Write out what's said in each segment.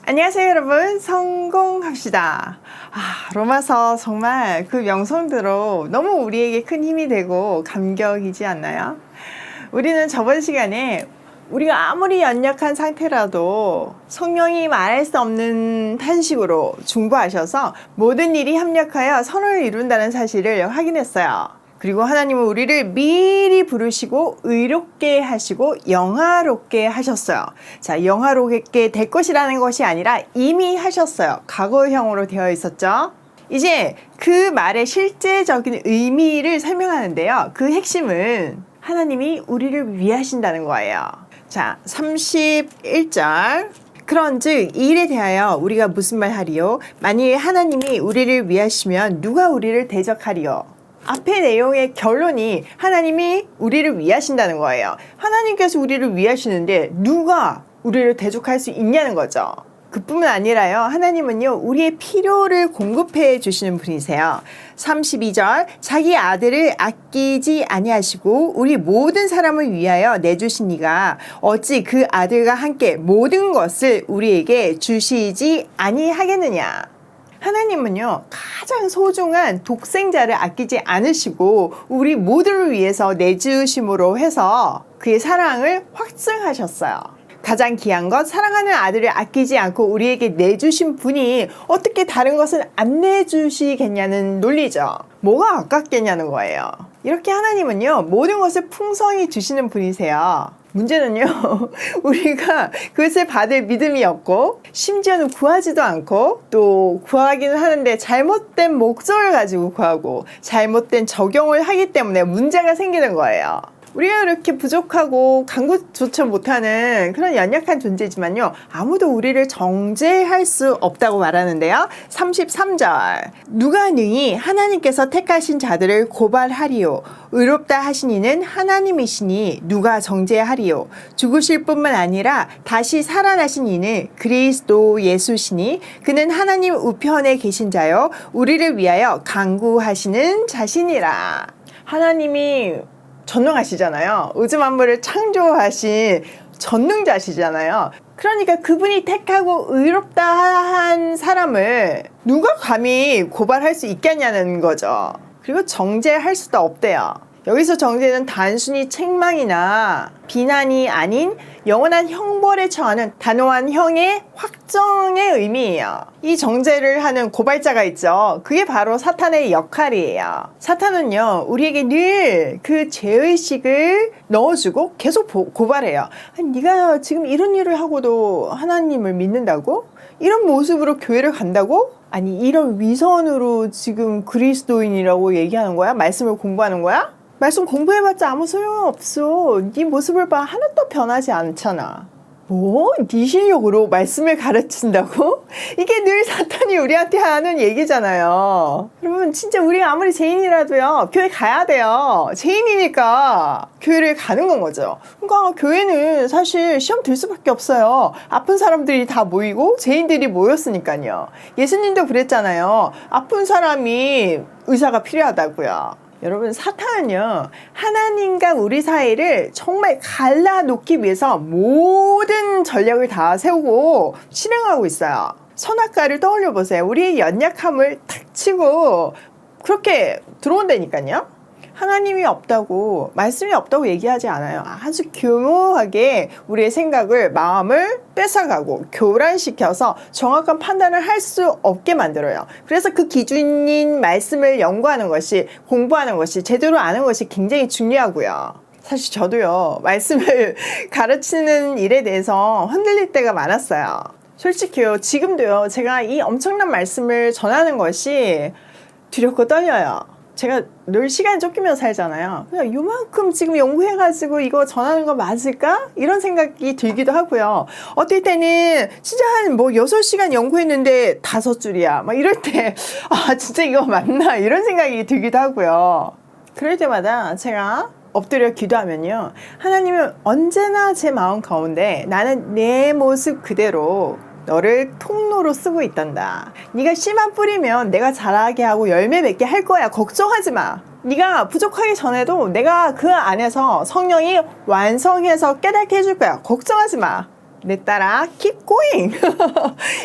안녕하세요 여러분, 성공합시다. 로마서 정말 그 명성대로 너무 우리에게 큰 힘이 되고 감격이지 않나요? 우리는 저번 시간에 우리가 아무리 연약한 상태라도 성령이 말할 수 없는 탄식으로 중보하셔서 모든 일이 합력하여 선을 이룬다는 사실을 확인했어요. 그리고 하나님은 우리를 미리 부르시고 의롭게 하시고 영화롭게 하셨어요. 자, 영화롭게 될 것이라는 것이 아니라 이미 하셨어요. 과거형으로 되어 있었죠. 이제 그 말의 실제적인 의미를 설명하는데요. 그 핵심은 하나님이 우리를 위하신다는 거예요. 자, 31절. 그런즉 이 일에 대하여 우리가 무슨 말 하리요? 만일 하나님이 우리를 위하시면 누가 우리를 대적하리요? 앞의 내용의 결론이 하나님이 우리를 위하신다는 거예요. 하나님께서 우리를 위하시는데 누가 우리를 대적할 수 있냐는 거죠. 그뿐만 아니라요. 하나님은요, 우리의 필요를 공급해 주시는 분이세요. 32절, 자기 아들을 아끼지 아니하시고 우리 모든 사람을 위하여 내주신 이가 어찌 그 아들과 함께 모든 것을 우리에게 주시지 아니하겠느냐. 하나님은요, 가장 소중한 독생자를 아끼지 않으시고 우리 모두를 위해서 내주심으로 해서 그의 사랑을 확증하셨어요. 가장 귀한 것, 사랑하는 아들을 아끼지 않고 우리에게 내주신 분이 어떻게 다른 것을 안 내주시겠냐는 논리죠. 뭐가 아깝겠냐는 거예요. 이렇게 하나님은요, 모든 것을 풍성히 주시는 분이세요. 문제는요, 우리가 그것을 받을 믿음이 없고 심지어는 구하지도 않고 또 구하기는 하는데 잘못된 목적을 가지고 구하고 잘못된 적용을 하기 때문에 문제가 생기는 거예요. 우리가 이렇게 부족하고 간구조차 못하는 그런 연약한 존재지만요, 아무도 우리를 정죄할 수 없다고 말하는데요. 33절, 누가 능히 하나님께서 택하신 자들을 고발하리요? 의롭다 하신 이는 하나님이시니 누가 정죄하리요? 죽으실 뿐만 아니라 다시 살아나신 이는 그리스도 예수시니 그는 하나님 우편에 계신 자요 우리를 위하여 간구하시는 자신이라. 하나님이 전능하시잖아요. 우주 만물을 창조하신 전능자시잖아요. 그러니까 그분이 택하고 의롭다 한 사람을 누가 감히 고발할 수 있겠냐는 거죠. 그리고 정죄할 수도 없대요. 여기서 정죄는 단순히 책망이나 비난이 아닌 영원한 형벌에 처하는 단호한 형의 확정의 의미예요. 이 정죄를 하는 고발자가 있죠. 그게 바로 사탄의 역할이에요. 사탄은요, 우리에게 늘 그 죄의식을 넣어주고 계속 고발해요. 아니, 네가 지금 이런 일을 하고도 하나님을 믿는다고? 이런 모습으로 교회를 간다고? 아니, 이런 위선으로 지금 그리스도인이라고 얘기하는 거야? 말씀을 공부하는 거야? 말씀 공부해봤자 아무 소용없어. 네 모습을 봐. 하나도 변하지 않잖아. 뭐? 네 실력으로 말씀을 가르친다고? 이게 늘 사탄이 우리한테 하는 얘기잖아요. 여러분, 진짜 우리가 아무리 죄인이라도요, 교회 가야 돼요. 죄인이니까 교회를 가는 건 거죠. 그러니까 교회는 사실 시험 들 수밖에 없어요. 아픈 사람들이 다 모이고 죄인들이 모였으니까요. 예수님도 그랬잖아요. 아픈 사람이 의사가 필요하다고요. 여러분, 사탄은요, 하나님과 우리 사이를 정말 갈라놓기 위해서 모든 전략을 다 세우고 실행하고 있어요. 선악과를 떠올려 보세요. 우리의 연약함을 탁 치고 그렇게 들어온다니까요. 하나님이 없다고, 말씀이 없다고 얘기하지 않아요. 아주 교묘하게 우리의 생각을, 마음을 뺏어가고 교란시켜서 정확한 판단을 할 수 없게 만들어요. 그래서 그 기준인 말씀을 연구하는 것이, 공부하는 것이, 제대로 아는 것이 굉장히 중요하고요. 사실 저도요, 말씀을 가르치는 일에 대해서 흔들릴 때가 많았어요. 솔직히요, 지금도요, 제가 이 엄청난 말씀을 전하는 것이 두렵고 떨려요. 제가 늘 시간이 쫓기면서 살잖아요. 그냥 요만큼 지금 연구해가지고 이거 전하는 거 맞을까? 이런 생각이 들기도 하고요. 어떨 때는 진짜 한 6시간 연구했는데 5줄이야. 막 이럴 때, 진짜 이거 맞나? 이런 생각이 들기도 하고요. 그럴 때마다 제가 엎드려 기도하면요, 하나님은 언제나 제 마음 가운데 나는 내 모습 그대로 너를 통로로 쓰고 있단다. 네가 씨만 뿌리면 내가 자라게 하고 열매 맺게 할 거야. 걱정하지 마. 네가 부족하기 전에도 내가 그 안에서 성령이 완성해서 깨닫게 해줄 거야. 걱정하지 마. 내 딸아, keep going.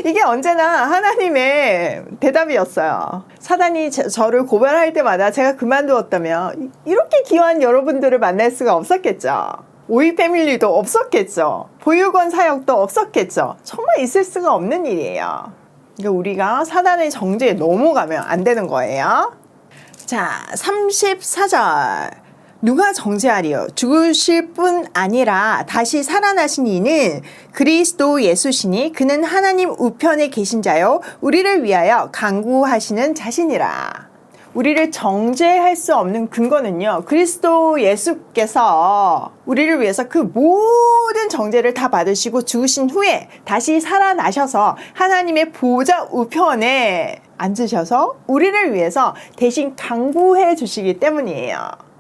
이게 언제나 하나님의 대답이었어요. 사단이 저를 고발할 때마다 제가 그만두었다면 이렇게 귀한 여러분들을 만날 수가 없었겠죠. 오이 패밀리도 없었겠죠. 보육원 사역도 없었겠죠. 정말 있을 수가 없는 일이에요. 그러니까 우리가 사단의 정죄에 넘어가면 안 되는 거예요. 자, 34절. 누가 정죄하리요? 죽으실 뿐 아니라 다시 살아나신 이는 그리스도 예수시니 그는 하나님 우편에 계신 자요 우리를 위하여 간구하시는 자신이라. 우리를 정죄할 수 없는 근거는요, 그리스도 예수께서 우리를 위해서 그 모든 정죄를 다 받으시고 죽으신 후에 다시 살아나셔서 하나님의 보좌 우편에 앉으셔서 우리를 위해서 대신 간구해 주시기 때문이에요.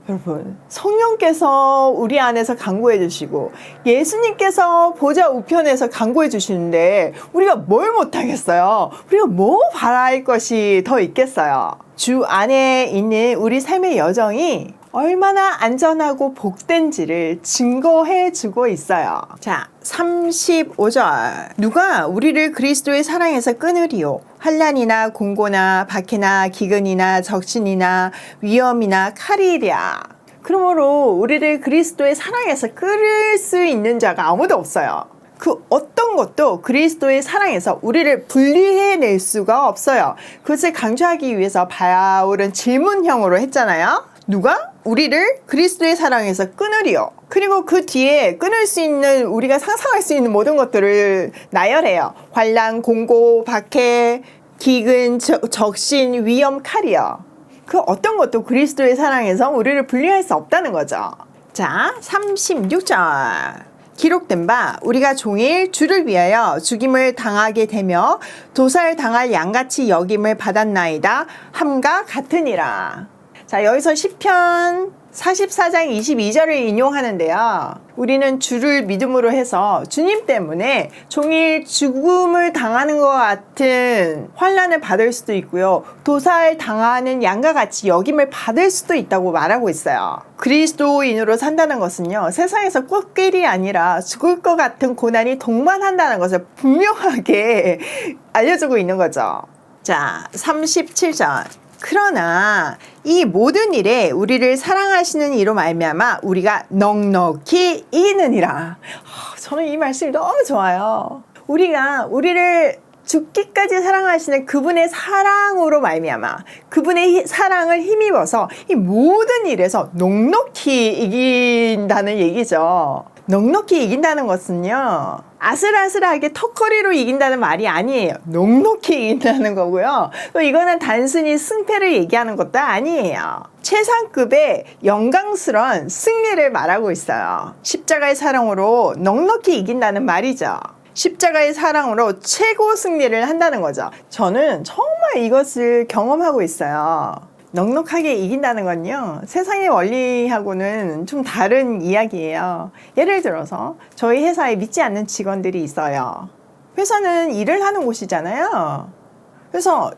여러분, 성령께서 우리 안에서 간구해 주시고 예수님께서 보좌 우편에서 간구해 주시는데 우리가 뭘 못하겠어요? 우리가 뭐 바랄 것이 더 있겠어요? 주 안에 있는 우리 삶의 여정이 얼마나 안전하고 복된지를 증거해 주고 있어요. 자, 35절. 누가 우리를 그리스도의 사랑에서 끊으리요? 환난이나 공고나 박해나 기근이나 적신이나 위험이나 칼이랴. 그러므로 우리를 그리스도의 사랑에서 끊을 수 있는 자가 아무도 없어요. 그 어떤 것도 그리스도의 사랑에서 우리를 분리해낼 수가 없어요. 그것을 강조하기 위해서 바울은 질문형으로 했잖아요. 누가 우리를 그리스도의 사랑에서 끊으리요? 그리고 그 뒤에 끊을 수 있는, 우리가 상상할 수 있는 모든 것들을 나열해요. 환난, 공고, 박해, 기근, 적신, 위험, 칼이요. 그 어떤 것도 그리스도의 사랑에서 우리를 분리할 수 없다는 거죠. 자, 36절. 기록된 바 우리가 종일 주를 위하여 죽임을 당하게 되며 도살당할 양같이 여김을 받았나이다 함과 같으니라. 자, 여기서 시편 44장 22절을 인용하는데요. 우리는 주를 믿음으로 해서 주님 때문에 종일 죽음을 당하는 것 같은 환난을 받을 수도 있고요. 도살 당하는 양과 같이 여김을 받을 수도 있다고 말하고 있어요. 그리스도인으로 산다는 것은요, 세상에서 꽃길이 아니라 죽을 것 같은 고난이 동반한다는 것을 분명하게 알려주고 있는 거죠. 자, 37절. 그러나 이 모든 일에 우리를 사랑하시는 이로 말미암아 우리가 넉넉히 이기느니라. 저는 이 말씀이 너무 좋아요. 우리를 죽기까지 사랑하시는 그분의 사랑으로 말미암아 그분의 사랑을 힘입어서 이 모든 일에서 넉넉히 이긴다는 얘기죠. 넉넉히 이긴다는 것은요, 아슬아슬하게 턱걸이로 이긴다는 말이 아니에요. 넉넉히 이긴다는 거고요. 또 이거는 단순히 승패를 얘기하는 것도 아니에요. 최상급의 영광스러운 승리를 말하고 있어요. 십자가의 사랑으로 넉넉히 이긴다는 말이죠. 십자가의 사랑으로 최고 승리를 한다는 거죠. 저는 정말 이것을 경험하고 있어요. 넉넉하게 이긴다는 건요, 세상의 원리하고는 좀 다른 이야기예요. 예를 들어서 저희 회사에 믿지 않는 직원들이 있어요. 회사는 일을 하는 곳이잖아요. 그래서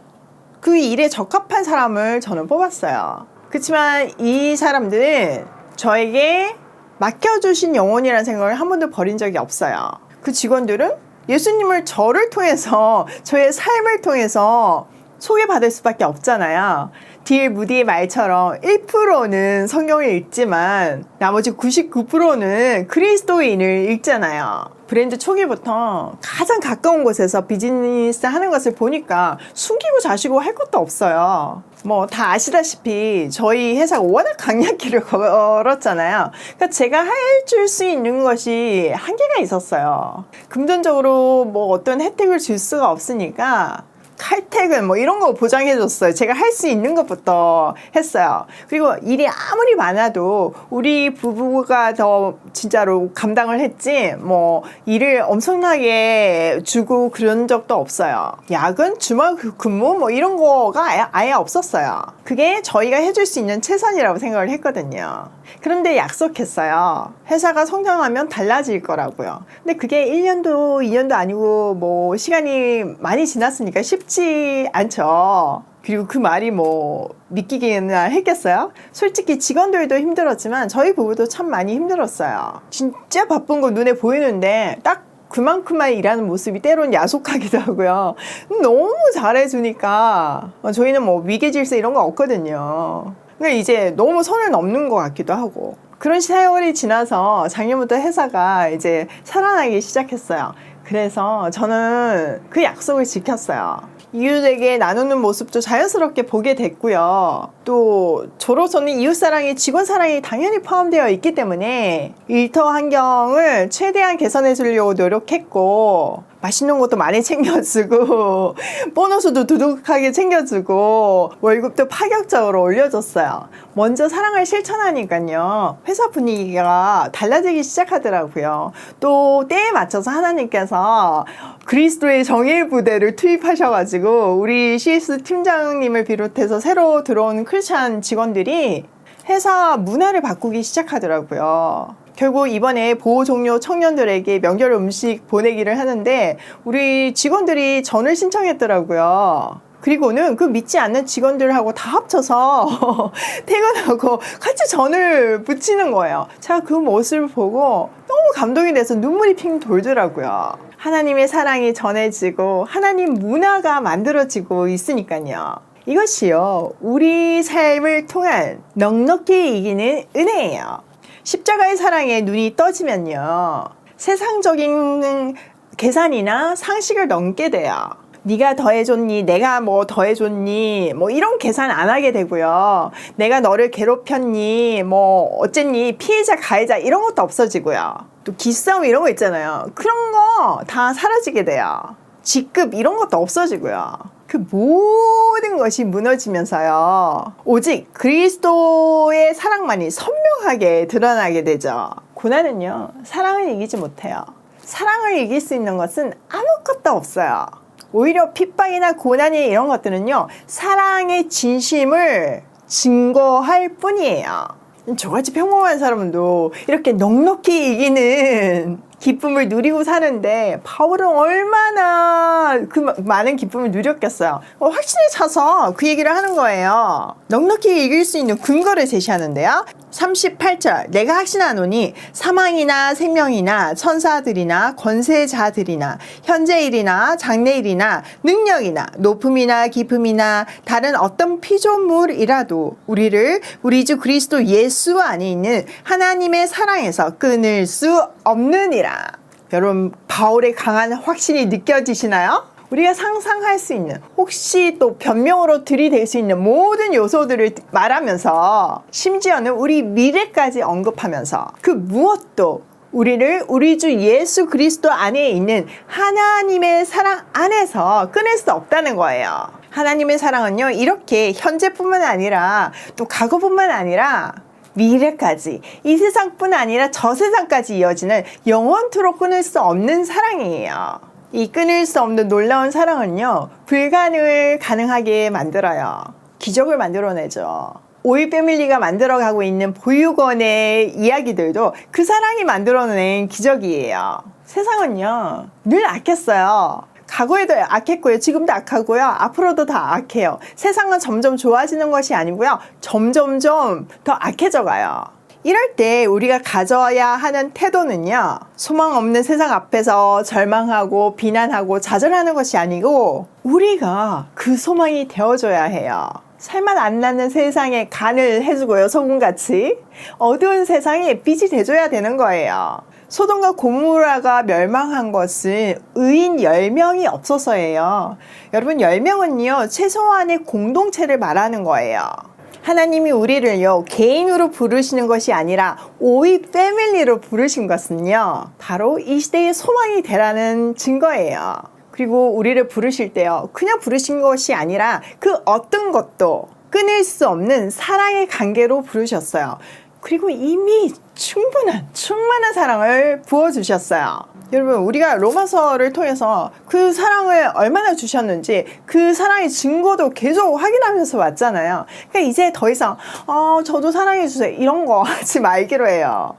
그 일에 적합한 사람을 저는 뽑았어요. 그렇지만 이 사람들은 저에게 맡겨주신 영혼이라는 생각을 한 번도 버린 적이 없어요. 그 직원들은 예수님을 저를 통해서, 저의 삶을 통해서 소개받을 수밖에 없잖아요. 딜 무디의 말처럼 1%는 성경을 읽지만 나머지 99%는 그리스도인을 읽잖아요. 브랜드 초기부터 가장 가까운 곳에서 비즈니스 하는 것을 보니까 숨기고 자시고 할 것도 없어요. 뭐 다 아시다시피 저희 회사가 워낙 강약기를 걸었잖아요. 그러니까 제가 해줄 수 있는 것이 한계가 있었어요. 금전적으로 뭐 어떤 혜택을 줄 수가 없으니까 칼퇴근 뭐 이런 거 보장해줬어요. 제가 할 수 있는 것부터 했어요. 그리고 일이 아무리 많아도 우리 부부가 더 진짜로 감당을 했지 뭐 일을 엄청나게 주고 그런 적도 없어요. 야근, 주말 근무 뭐 이런 거가 아예 없었어요. 그게 저희가 해줄 수 있는 최선이라고 생각을 했거든요. 그런데 약속했어요. 회사가 성장하면 달라질 거라고요. 근데 그게 1년도 2년도 아니고 뭐 시간이 많이 지났으니까 쉽지 않죠. 그리고 그 말이 뭐 믿기기나 했겠어요? 솔직히 직원들도 힘들었지만 저희 부부도 참 많이 힘들었어요. 진짜 바쁜 거 눈에 보이는데 딱 그만큼만 일하는 모습이 때론 야속하기도 하고요. 너무 잘해주니까 저희는 뭐 위계질서 이런 거 없거든요. 그러니까 이제 너무 선을 넘는 것 같기도 하고, 그런 세월이 지나서 작년부터 회사가 이제 살아나기 시작했어요. 그래서 저는 그 약속을 지켰어요. 이웃에게 나누는 모습도 자연스럽게 보게 됐고요. 또 저로서는 이웃사랑이 직원사랑이 당연히 포함되어 있기 때문에 일터 환경을 최대한 개선해 주려고 노력했고, 맛있는 것도 많이 챙겨주고 보너스도 두둑하게 챙겨주고 월급도 파격적으로 올려줬어요. 먼저 사랑을 실천하니까요, 회사 분위기가 달라지기 시작하더라고요. 또 때에 맞춰서 하나님께서 그리스도의 정예의 부대를 투입하셔가지고 우리 CS 팀장님을 비롯해서 새로 들어온 크리스찬 직원들이 회사 문화를 바꾸기 시작하더라고요. 결국 이번에 보호 종료 청년들에게 명절 음식 보내기를 하는데 우리 직원들이 전을 신청했더라고요. 그리고는 그 믿지 않는 직원들하고 다 합쳐서 퇴근하고 같이 전을 부치는 거예요. 제가 그 모습을 보고 너무 감동이 돼서 눈물이 핑 돌더라고요. 하나님의 사랑이 전해지고 하나님 문화가 만들어지고 있으니까요. 이것이요, 우리 삶을 통한 넉넉히 이기는 은혜예요. 십자가의 사랑에 눈이 떠지면요, 세상적인 계산이나 상식을 넘게 돼요. 네가 더해줬니, 내가 뭐 더해줬니, 뭐 이런 계산 안 하게 되고요. 내가 너를 괴롭혔니, 뭐 어쨌니, 피해자 가해자 이런 것도 없어지고요. 또 기싸움 이런 거 있잖아요. 그런 거 다 사라지게 돼요. 직급 이런 것도 없어지고요. 그 모든 것이 무너지면서요, 오직 그리스도의 사랑만이 선명하게 드러나게 되죠. 고난은요, 사랑을 이기지 못해요. 사랑을 이길 수 있는 것은 아무것도 없어요. 오히려 핍박이나 고난이 이런 것들은요, 사랑의 진심을 증거할 뿐이에요. 저같이 평범한 사람도 이렇게 넉넉히 이기는 기쁨을 누리고 사는데 바울은 얼마나 그 많은 기쁨을 누렸겠어요. 확신에 차서 그 얘기를 하는 거예요. 넉넉히 이길 수 있는 근거를 제시하는데요. 38절, 내가 확신하노니 사망이나 생명이나 천사들이나 권세자들이나 현재일이나 장래일이나 능력이나 높음이나 깊음이나 다른 어떤 피조물이라도 우리를 우리 주 그리스도 예수 안에 있는 하나님의 사랑에서 끊을 수 없느니라. 여러분, 바울의 강한 확신이 느껴지시나요? 우리가 상상할 수 있는, 혹시 또 변명으로 들이댈 수 있는 모든 요소들을 말하면서, 심지어는 우리 미래까지 언급하면서 그 무엇도 우리를 우리 주 예수 그리스도 안에 있는 하나님의 사랑 안에서 끊을 수 없다는 거예요. 하나님의 사랑은요, 이렇게 현재뿐만 아니라 또 과거뿐만 아니라 미래까지, 이 세상뿐 아니라 저 세상까지 이어지는 영원토록 끊을 수 없는 사랑이에요. 이 끊을 수 없는 놀라운 사랑은요, 불가능을 가능하게 만들어요. 기적을 만들어내죠. 오이 패밀리가 만들어가고 있는 보육원의 이야기들도 그 사랑이 만들어낸 기적이에요. 세상은요, 늘 악했어요. 과거에도 악했고요, 지금도 악하고요, 앞으로도 다 악해요. 세상은 점점 좋아지는 것이 아니고요, 점점점 더 악해져 가요. 이럴 때 우리가 가져야 하는 태도는요, 소망 없는 세상 앞에서 절망하고 비난하고 좌절하는 것이 아니고 우리가 그 소망이 되어줘야 해요. 살맛 안 나는 세상에 간을 해주고요, 소금같이 어두운 세상에 빛이 돼줘야 되는 거예요. 소돔과 고모라가 멸망한 것은 의인 10명이 없어서예요. 여러분, 10명은요, 최소한의 공동체를 말하는 거예요. 하나님이 우리를요, 개인으로 부르시는 것이 아니라 오이 패밀리로 부르신 것은요, 바로 이 시대의 소망이 되라는 증거예요. 그리고 우리를 부르실 때요, 그냥 부르신 것이 아니라 그 어떤 것도 끊을 수 없는 사랑의 관계로 부르셨어요. 그리고 이미 충만한 사랑을 부어주셨어요. 여러분, 우리가 로마서를 통해서 그 사랑을 얼마나 주셨는지 그 사랑의 증거도 계속 확인하면서 왔잖아요. 그러니까 이제 더 이상 저도 사랑해주세요 이런 거 하지 말기로 해요.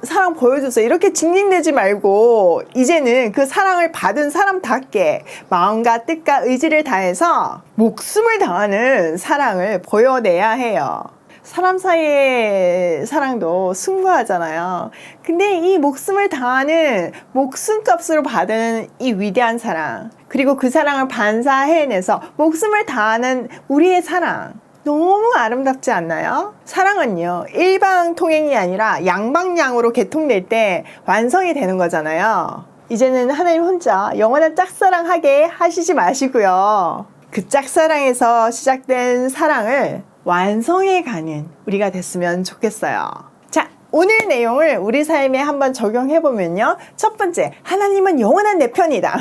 사랑 보여주세요 이렇게 징징대지 말고, 이제는 그 사랑을 받은 사람답게 마음과 뜻과 의지를 다해서 목숨을 다하는 사랑을 보여내야 해요. 사람 사이의 사랑도 숭고하잖아요. 근데 이 목숨을 다하는 목숨값으로 받은 이 위대한 사랑, 그리고 그 사랑을 반사해내서 목숨을 다하는 우리의 사랑, 너무 아름답지 않나요? 사랑은요, 일방통행이 아니라 양방향으로 개통될 때 완성이 되는 거잖아요. 이제는 하나님 혼자 영원한 짝사랑하게 하시지 마시고요. 그 짝사랑에서 시작된 사랑을 완성해 가는 우리가 됐으면 좋겠어요. 자, 오늘 내용을 우리 삶에 한번 적용해 보면요. 첫 번째, 하나님은 영원한 내 편이다.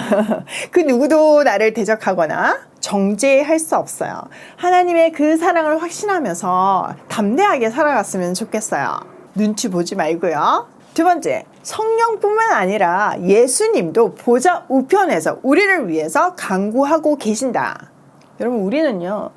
그 누구도 나를 대적하거나 정죄할 수 없어요. 하나님의 그 사랑을 확신하면서 담대하게 살아갔으면 좋겠어요. 눈치 보지 말고요. 두 번째, 성령뿐만 아니라 예수님도 보좌 우편에서 우리를 위해서 간구하고 계신다. 여러분, 우리는요,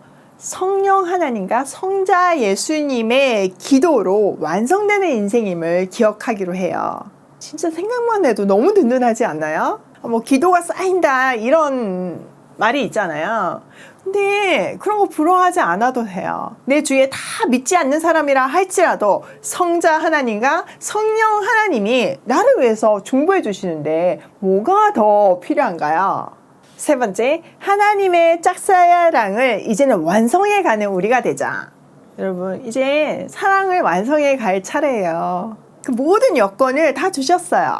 성령 하나님과 성자 예수님의 기도로 완성되는 인생임을 기억하기로 해요. 진짜 생각만 해도 너무 든든하지 않나요? 뭐 기도가 쌓인다 이런 말이 있잖아요. 근데 그런 거 부러워하지 않아도 돼요. 내 주위에 다 믿지 않는 사람이라 할지라도 성자 하나님과 성령 하나님이 나를 위해서 중보해 주시는데 뭐가 더 필요한가요? 세 번째, 하나님의 짝사랑을 이제는 완성해 가는 우리가 되자. 여러분, 이제 사랑을 완성해 갈 차례예요. 그 모든 여건을 다 주셨어요.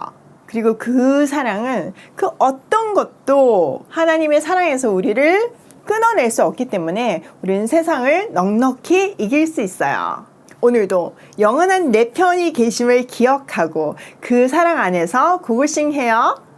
그리고 그 사랑은 그 어떤 것도 하나님의 사랑에서 우리를 끊어낼 수 없기 때문에 우리는 세상을 넉넉히 이길 수 있어요. 오늘도 영원한 내 편이 계심을 기억하고 그 사랑 안에서 고고싱해요.